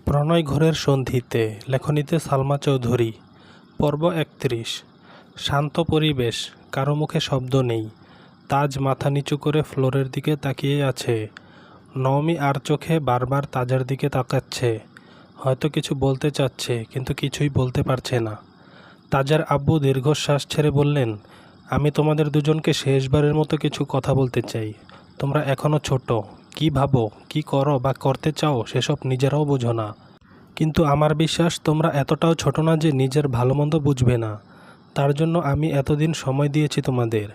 প্রণয় ঘোরের সন্ধিতে লেখনীতে সালমা চৌধুরী। পর্ব ৩১। শান্ত পরিবেশ, কারো মুখে শব্দ নেই। তাজ মাথা নিচু করে ফ্লোরের দিকে তাকিয়ে আছে। নওমি আর চোখে বারবার তাজের দিকে তাকাচ্ছে। হয়তো কিছু বলতে চাচ্ছে, কিন্তু কিছুই বলতে পারছে না। তাজের আব্বু দীর্ঘশ্বাস ছেড়ে বললেন, আমি তোমাদের দুজনকে শেষবারের মতো কিছু কথা বলতে চাই। তোমরা এখনও ছোট। কি ভাবো, কি করো বা করতে চাও সেসব নিজেরাও বোঝো না। কিন্তু আমার বিশ্বাস তোমরা এতটাও ছোট না যে নিজের ভালো মন্দ বুঝবে না। তার জন্য আমি এতদিন সময় দিয়েছি তোমাদের।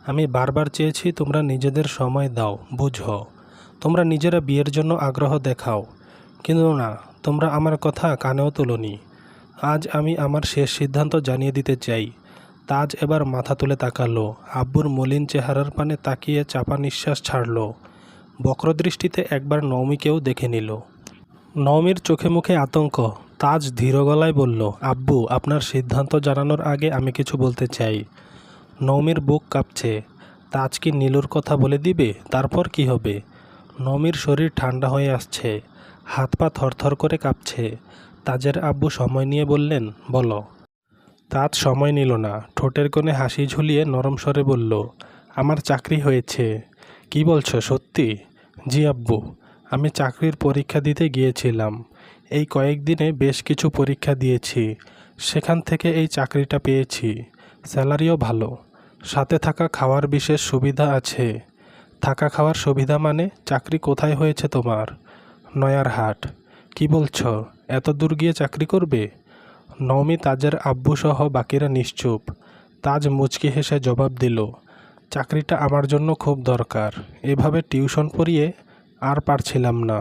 আমি বারবার চেয়েছি তোমরা নিজেদের সময় দাও, বুঝো। তোমরা নিজেরা বিয়ের জন্য আগ্রহ দেখাও, কিন্তু না, তোমরা আমার কথা কানেও তোলোনি। আজ আমি আমার শেষ সিদ্ধান্ত জানিয়ে দিতে চাই। তাজ এবার মাথা তুলে তাকালো। আব্বুর মলিন চেহারার পানে তাকিয়ে চাপা নিঃশ্বাস ছাড়ল। বক্রদৃষ্টিতে একবার নওমিকেও দেখে নিল। নওমির চোখে মুখে আতঙ্ক। তাজ ধীর গলায় বলল, আব্বু, আপনার সিদ্ধান্ত জানানোর আগে আমি কিছু বলতে চাই। নওমির বুক কাঁপছে। তাজ কি নীলুর কথা বলে দিবে? তারপর কি হবে? নওমির শরীর ঠান্ডা হয়ে আসছে, হাত পা থরথর করে কাঁপছে। তাজের আব্বু সময় নিয়ে বললেন, বলো। তাজ সময় নিল না। ঠোঁটের কোণে হাসি ঝুলিয়ে নরম স্বরে বলল, আমার চাকরি হয়েছে। কি বলছো, সত্যি? জি আব্বু, আমি চাকরির পরীক্ষা দিতে গিয়েছিলাম। এই কয়েকদিনে বেশ কিছু পরীক্ষা দিয়েছি। সেখান থেকে এই চাকরিটা পেয়েছি। স্যালারিও ভালো। সাথে থাকা খাওয়ার বিশেষ সুবিধা আছে। থাকা খাওয়ার সুবিধা মানে? চাকরি কোথায় হয়েছে তোমার? নয়ারহাট। কি বলছো? এত দূর গিয়ে চাকরি করবে? নওমি, তাজের আব্বুসহ বাকিরা নিশ্চুপ। তাজ মুচকি হেসে জবাব দিল, চাকরিটা আমার জন্য খুব দরকার। এভাবে টিউশন পড়িয়ে আর পারছিলাম না।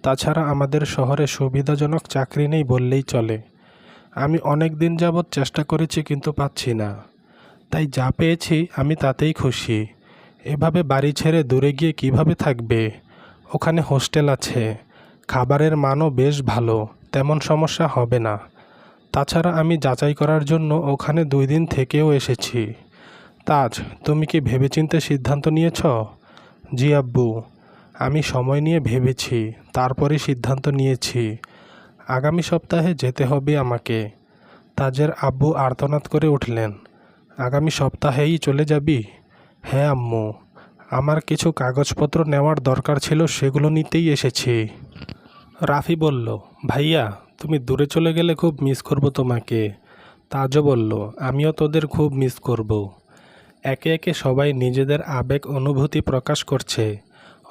তাছাড়া আমাদের শহরে সুবিধাজনক চাকরি নেই বললেই চলে। আমি অনেক দিন যাবৎ চেষ্টা করেছি, কিন্তু পাচ্ছি না। তাই যা পেয়েছি আমি তাতেই খুশি। এভাবে বাড়ি ছেড়ে দূরে গিয়ে কিভাবে থাকবে? ওখানে হোস্টেল আছে, খাবারের মানও বেশ ভালো, তেমন সমস্যা হবে না। তাছাড়া আমি যাচাই করার জন্য ওখানে 2 দিন থেকেও এসেছি। তাজ, তুমি কি ভেবেচিন্তে সিদ্ধান্ত নিয়েছ? জি আব্বু, আমি সময় নিয়ে ভেবেছি, তারপরে সিদ্ধান্ত নিয়েছি। আগামী সপ্তাহে যেতে হবে আমাকে। তাজের আব্বু আর্তনাদ করে উঠলেন, আগামী সপ্তাহেই চলে যাবি? হ্যাঁ আম্মু, আমার কিছু কাগজপত্র নেওয়ার দরকার ছিল, সেগুলো নিতেই এসেছি। রাফি বলল, ভাইয়া, তুমি দূরে চলে গেলে খুব মিস করব তোমাকে। তাজও বলল, আমিও তোদের খুব মিস করব। একে একে সবাই নিজেদের আবেগ অনুভূতি প্রকাশ করছে,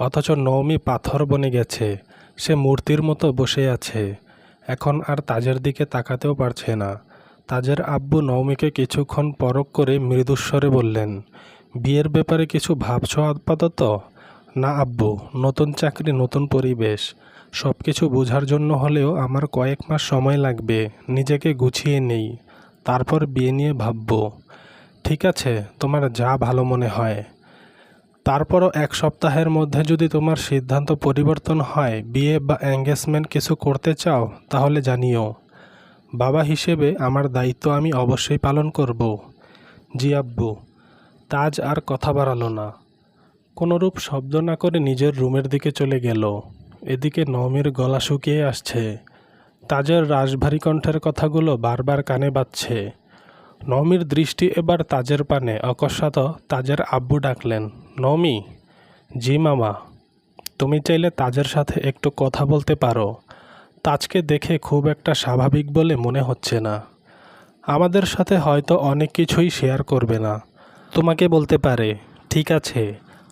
অথচ নওমি পাথর বনে গেছে। সে মূর্তির মতো বসে আছে। এখন আর তাজের দিকে তাকাতেও পারছে না। তাজের আব্বু নওমিকে কিছুক্ষণ পরখ করে মৃদুস্বরে বললেন, বিয়ের ব্যাপারে কিছু ভাবছো আপাতত? না আব্বু, নতুন চাকরি, নতুন পরিবেশ, সব কিছু বোঝার জন্য হলেও আমার কয়েক মাস সময় লাগবে। নিজেকে গুছিয়ে নেই, তারপর বিয়ে নিয়ে ভাববো। ঠিক আছে, তোমার যা ভালো মনে হয়। তারপরও 1 সপ্তাহের মধ্যে যদি তোমার সিদ্ধান্ত পরিবর্তন হয়, বিয়ে বা এঙ্গেজমেন্ট কিছু করতে চাও, তাহলে জানিও। বাবা হিসেবে আমার দায়িত্ব আমি অবশ্যই পালন করব। জি আব্বু। তাজ আর কথা বাড়ালো না। কোনোরূপ শব্দ না করে নিজের রুমের দিকে চলে গেল। এদিকে নওমির গলা শুকিয়ে আসছে। তাজের রাশভারী কণ্ঠের কথাগুলো বারবার কানে বাজছে। নওমির দৃষ্টি এবার তাজের পানে। অকস্মাৎ তাজের আব্বু ডাকলেন, নওমি। জি মামা। তুমি চাইলে তাজের সাথে একটু কথা বলতে পারো। তাজকে দেখে খুব একটা স্বাভাবিক বলে মনে হচ্ছে না। আমাদের সাথে হয়তো অনেক কিছুই শেয়ার করবে না, তোমাকে বলতে পারে। ঠিক আছে।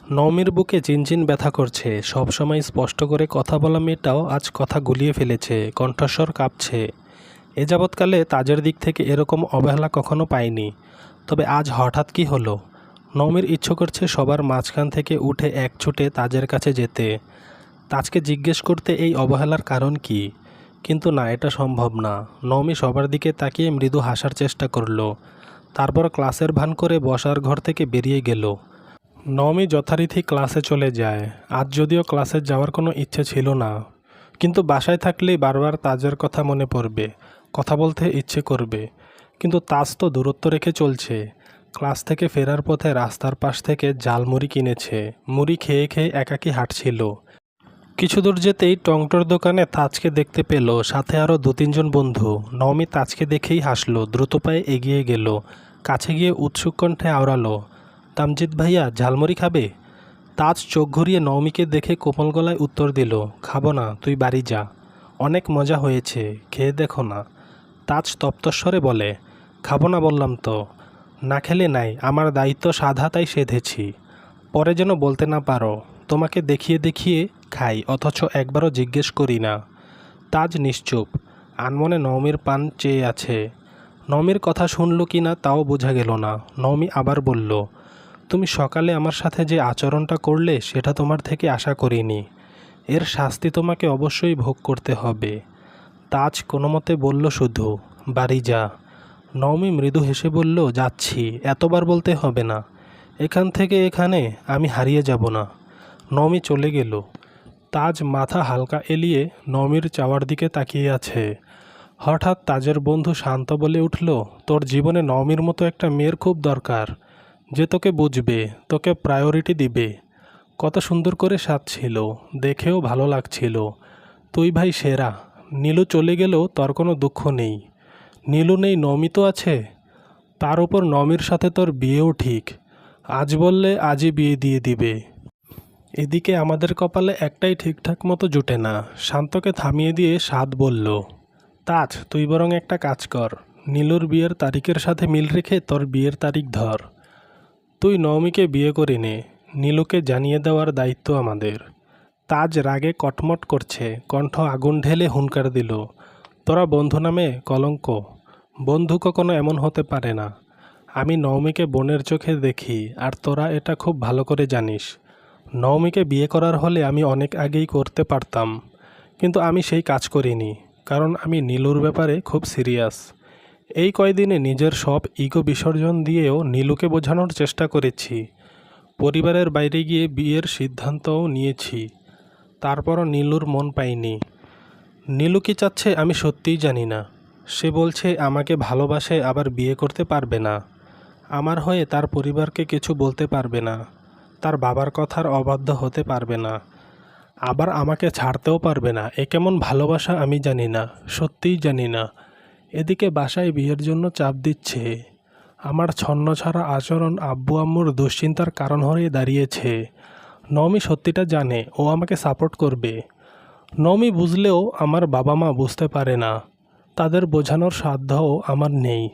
নওমির বুকে চিনচিন ব্যথা করছে। সবসময় স্পষ্ট করে কথা বলা মেয়েটাও আজ কথা গুলিয়ে ফেলেছে, কণ্ঠস্বর কাঁপছে। এ যাবৎকালে তাজের দিক থেকে এরকম অবহেলা কখনো পায়নি। তবে আজ হঠাৎ কি হলো? নওমির ইচ্ছে করছে সবার মাঝখান থেকে উঠে এক ছুটে তাজের কাছে যেতে, তাজকে জিজ্ঞেস করতে এই অবহেলার কারণ কি। কিন্তু না, এটা সম্ভব না। নওমি সবার দিকে তাকিয়ে মৃদু হাসার চেষ্টা করল, তারপর ক্লাসের ভান করে বসার ঘর থেকে বেরিয়ে গেল। নওমি যথারীতি ক্লাসে চলে যায়। আজ যদিও ক্লাসে যাওয়ার কোনো ইচ্ছে ছিল না, কিন্তু বাসায় থাকলেই বারবার তাজের কথা মনে পড়বে, কথা বলতে ইচ্ছে করবে। কিন্তু তাজ তো দূরত্ব রেখে চলছে। ক্লাস থেকে ফেরার পথে রাস্তার পাশ থেকে জাল মুড়ি কিনেছে। মুড়ি খেয়ে খেয়ে একাকী হাঁটছিল। কিছু দূর যেতেই টংটোর দোকানে তাজকে দেখতে পেল, সাথে আরও 2-3 জন বন্ধু। নওমি তাজকে দেখেই হাসলো, দ্রুত পায়ে এগিয়ে গেল, কাছে গিয়ে উৎসুক কণ্ঠে আওড়ালো, তামজিদ ভাইয়া ঝালমুড়ি খাবে? তাজ চোখ ঘুরিয়ে নওমিকে দেখে কোমল গলায় উত্তর দিল, খাবো না, তুই বাড়ি যা। অনেক মজা হয়েছে, খেয়ে দেখো না। তাজ তপ্তস্বরে বলে, খাবো না বললাম তো। না খেলে নাই, আমার দায়িত্ব সাধা তাই সেধেছি। পরে যেন বলতে না পারো তোমাকে দেখিয়ে দেখিয়ে খাই, অথচ একবারও জিজ্ঞেস করি না। তাজ নিশ্চুপ, আনমনে নওমির পান চেয়ে আছে। নওমির কথা শুনল কি না তাও বোঝা গেল না। নওমি আবার বলল, তুমি সকালে আমার সাথে যে আচরণটা করলে সেটা তোমার থেকে আশা করিনি। এর শাস্তি তোমাকে অবশ্যই ভোগ করতে হবে। তাজ কোনো মতে বলল শুধু, বাড়ি যা। নওমি মৃদু হেসে বলল, যাচ্ছি, এতবার বলতে হবে না। এখান থেকে এখানে আমি হারিয়ে যাব না। নওমি চলে গেল। তাজ মাথা হালকা এলিয়ে নওমির চাওয়ার দিকে তাকিয়ে আছে। হঠাৎ তাজের বন্ধু শান্ত বলে উঠল, তোর জীবনে নওমির মতো একটা মেয়ের খুব দরকার, যে তোকে বুঝবে, তোকে প্রায়োরিটি দিবে। কত সুন্দর করে সাজছিল, দেখেও ভালো লাগছিল। তুই ভাই সেরা। নীলু চলে গেলেও তোর কোনো দুঃখ নেই। নীলু নেই, নওমি তো আছে। তার উপর নওমির সাথে তোর বিয়েও ঠিক। আজ বললে আজই বিয়ে দিয়ে দিবে। এদিকে আমাদের কপালে একটাই ঠিকঠাক মতো জুটে না। শান্তকে থামিয়ে দিয়ে সাদ বলল, তাজ তুই বরং একটা কাজ কর, নীলুর বিয়ের তারিখের সাথে মিল রেখে তোর বিয়ের তারিখ ধর। তুই নওমিকে বিয়ে করে নে, নীলুকে জানিয়ে দেওয়ার দায়িত্ব আমাদের। তাজ রাগে কটমট করছে, কণ্ঠ আগুন ঢেলে হুঙ্কার দিল, তোরা বন্ধু নামে কলঙ্ক। বন্ধু কখনো এমন হতে পারে না। আমি নওমিকে বোনের চোখে দেখি, আর তোরা এটা খুব ভালো করে জানিস। নওমিকে বিয়ে করার হলে আমি অনেক আগেই করতে পারতাম, কিন্তু আমি সেই কাজ করিনি, কারণ আমি নীলুর ব্যাপারে খুব সিরিয়াস। এই কয়দিনে নিজের সব ইগো বিসর্জন দিয়েও নীলুকে বোঝানোর চেষ্টা করেছি। পরিবারের বাইরে গিয়ে বিয়ের সিদ্ধান্তও নিয়েছি। তারপরও নীলুর মন পাইনি। নীলু কি চাচ্ছে আমি সত্যিই জানি না। সে বলছে আমাকে ভালোবাসে, আবার বিয়ে করতে পারবে না। আমার হয়ে তার পরিবারকে কিছু বলতে পারবে না, তার বাবার কথার অবাধ্য হতে পারবে না, আবার আমাকে ছাড়তেও পারবে না। এ কেমন ভালোবাসা আমি জানি না, সত্যিই জানি না। এদিকে বাসায় বিয়ের জন্য চাপ দিচ্ছে। আমার ছন্নছাড়া আচরণ আব্বু আম্মুর দুশ্চিন্তার কারণ হয়ে দাঁড়িয়েছে। নওমি সত্যিটা জানে, ও আমাকে সাপোর্ট করবে। নওমি বুঝলেও আমার বাবা মা বুঝতে পারে না, তাদের বোঝানোর সাধ্যও আমার নেই।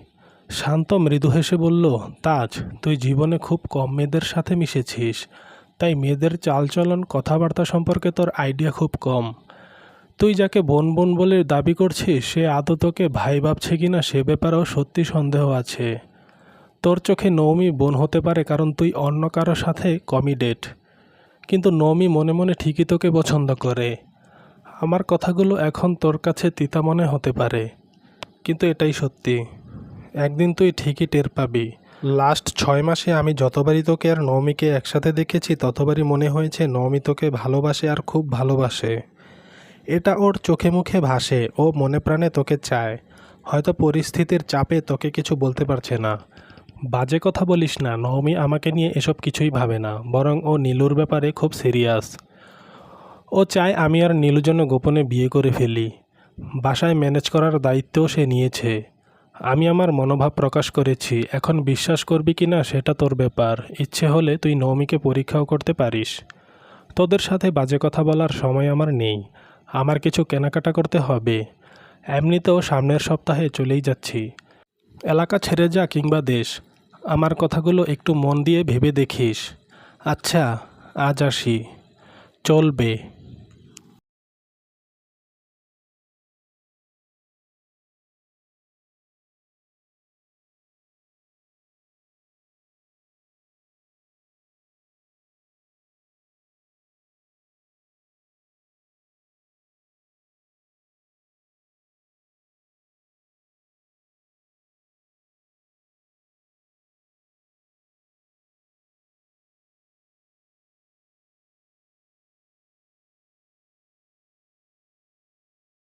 শান্ত মৃদু হেসে বলল, তাজ তুই জীবনে খুব কম মেয়েদের সাথে মিশেছিস, তাই মেয়েদের চালচলন কথাবার্তা সম্পর্কে তোর আইডিয়া খুব কম। তুই যাকে বোন বোন বলে দাবি করছিস সে আদৌ তোকে ভাই ভাবছে কিনা সে ব্যাপারেও সত্যি সন্দেহ আছে। তোর চোখে নওমি বোন হতে পারে কারণ তুই অন্য কারো সাথে কমিটেড, কিন্তু নওমি মনে মনে ঠিকই তোকে পছন্দ করে। আমার কথাগুলো এখন তোর কাছে তিতা মনে হতে পারে, কিন্তু এটাই সত্যি। একদিন তুই ঠিকই টের পাবি। লাস্ট 6 মাসে আমি যতবারই তোকে আর নওমিকে একসাথে দেখেছি ততবারই মনে হয়েছে নওমি তোকে ভালোবাসে, আর খুব ভালোবাসে। এটা ওর চোখে মুখে ভাসে, ও মনে প্রাণে তোকে চায়। হয়তো পরিস্থিতির চাপে তোকে কিছু বলতে পারছে না। বাজে কথা বলিস না, নওমি আমাকে নিয়ে এসব কিছুই ভাবে না, বরং ও নীলুর ব্যাপারে খুব সিরিয়াস। ও চায় আমি আর নীলু যেন গোপনে বিয়ে করে ফেলি। বাসায় ম্যানেজ করার দায়িত্বও সে নিয়েছে। আমি আমার মনোভাব প্রকাশ করেছি, এখন বিশ্বাস করবি কি না সেটা তোর ব্যাপার। ইচ্ছে হলে তুই নওমিকে পরীক্ষাও করতে পারিস। তোদের সাথে বাজে কথা বলার সময় আমার নেই। আমার কিছু কেনাকাটা করতে হবে। এমনিতেও সামনের সপ্তাহে চলেই যাচ্ছি। এলাকা ছেড়ে যা কিংবা দেশ, আমার কথাগুলো একটু মন দিয়ে ভেবে দেখিস। আচ্ছা, আজ আসি। চলবে।